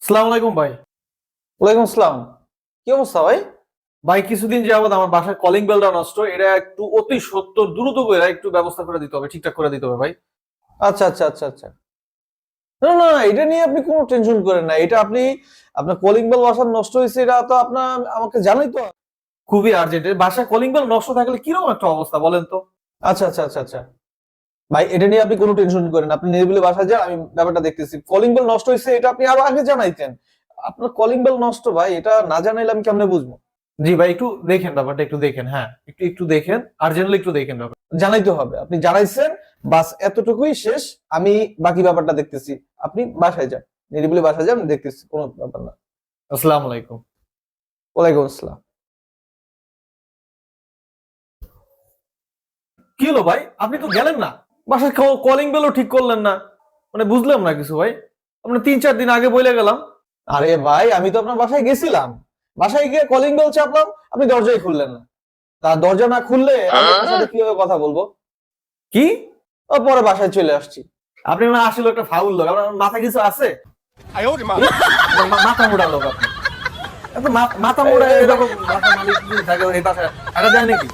আসসালামু আলাইকুম ভাই। ওয়ালাইকুম আসসালাম। কি অবস্থা ভাই? ভাই কিছুদিন যাবত আমার বাসার কলিং বেলটা নষ্ট। এটা একটু অতি সত্বর দ্রুত করে একটু ব্যবস্থা করে দিতে হবে, ঠিকঠাক করে দিতে হবে ভাই। আচ্ছা আচ্ছা আচ্ছা আচ্ছা। না না না, এটা নিয়ে আপনি কোনো টেনশন করেন না। এটা আপনার কলিং বেল বাসার নষ্ট হয়েছে, এটা তো আপনার আমাকে জানাই তো। খুবই আর্জেন্ট। বাসায় কলিং বেল নষ্ট থাকলে কিরকম একটা অবস্থা বলেন তো? আচ্ছা আচ্ছা আচ্ছা আচ্ছা। ভাই এটা নিয়ে আপনি কোনো টেনশন করেন না। আপনি নিরিবিলি বাসায় যান, আমি ব্যাপারটা দেখতেছি। কলিং বেল নষ্ট হয়েছে, এটা আপনি আরো আগে জানাইতেন। আপনার কলিং বেল নষ্ট ভাই, এটা না জানাইলে আমি কেমনে বুঝবো? জি ভাই, একটু দেখেন ব্যাপারটা, একটু দেখেন। হ্যাঁ, একটু একটু দেখেন, আর্জেন্টলি একটু দেখেন ব্যাপার। জানাইতে হবে, আপনি জানাইছেন, বাস এতটুকুই শেষ। আমি বাকি ব্যাপারটা দেখতেছি। আপনি বাসায় যান, নিরিবিলি বাসায় যান, আমি দেখতেছি, কোনো ব্যাপার না। আসসালামু আলাইকুম। ওয়ালাইকুম আসসালাম। কি হলো ভাই, আপনি তো গেলেন না, বাসায় কলিং বেলও ঠিক করলেন না। মানে বুঝলাম না কিছু ভাই। আপনি 3-4 দিন আগে বলে গেলাম। আরে ভাই, আমি তো আপনার বাসায় গেছিলাম। বাসায় গিয়ে কলিং বেল চাপলাম, আপনি দরজাই খুললেন না। তার দরজা না খুললে আমি আপনার সাথে কিভাবে কথা বলবো? কি? ও, পরে বাসায় চলে আসছি। আপনি মানে আসলে একটা ফাউল লোক, আপনার মাথা কিছু আছে? মাথা মোড়া লোক আপনি। এত মাথা মোড়া এরকম বাসার মালিক যদি থাকে এই বাসায় থাকা যায় নাকি?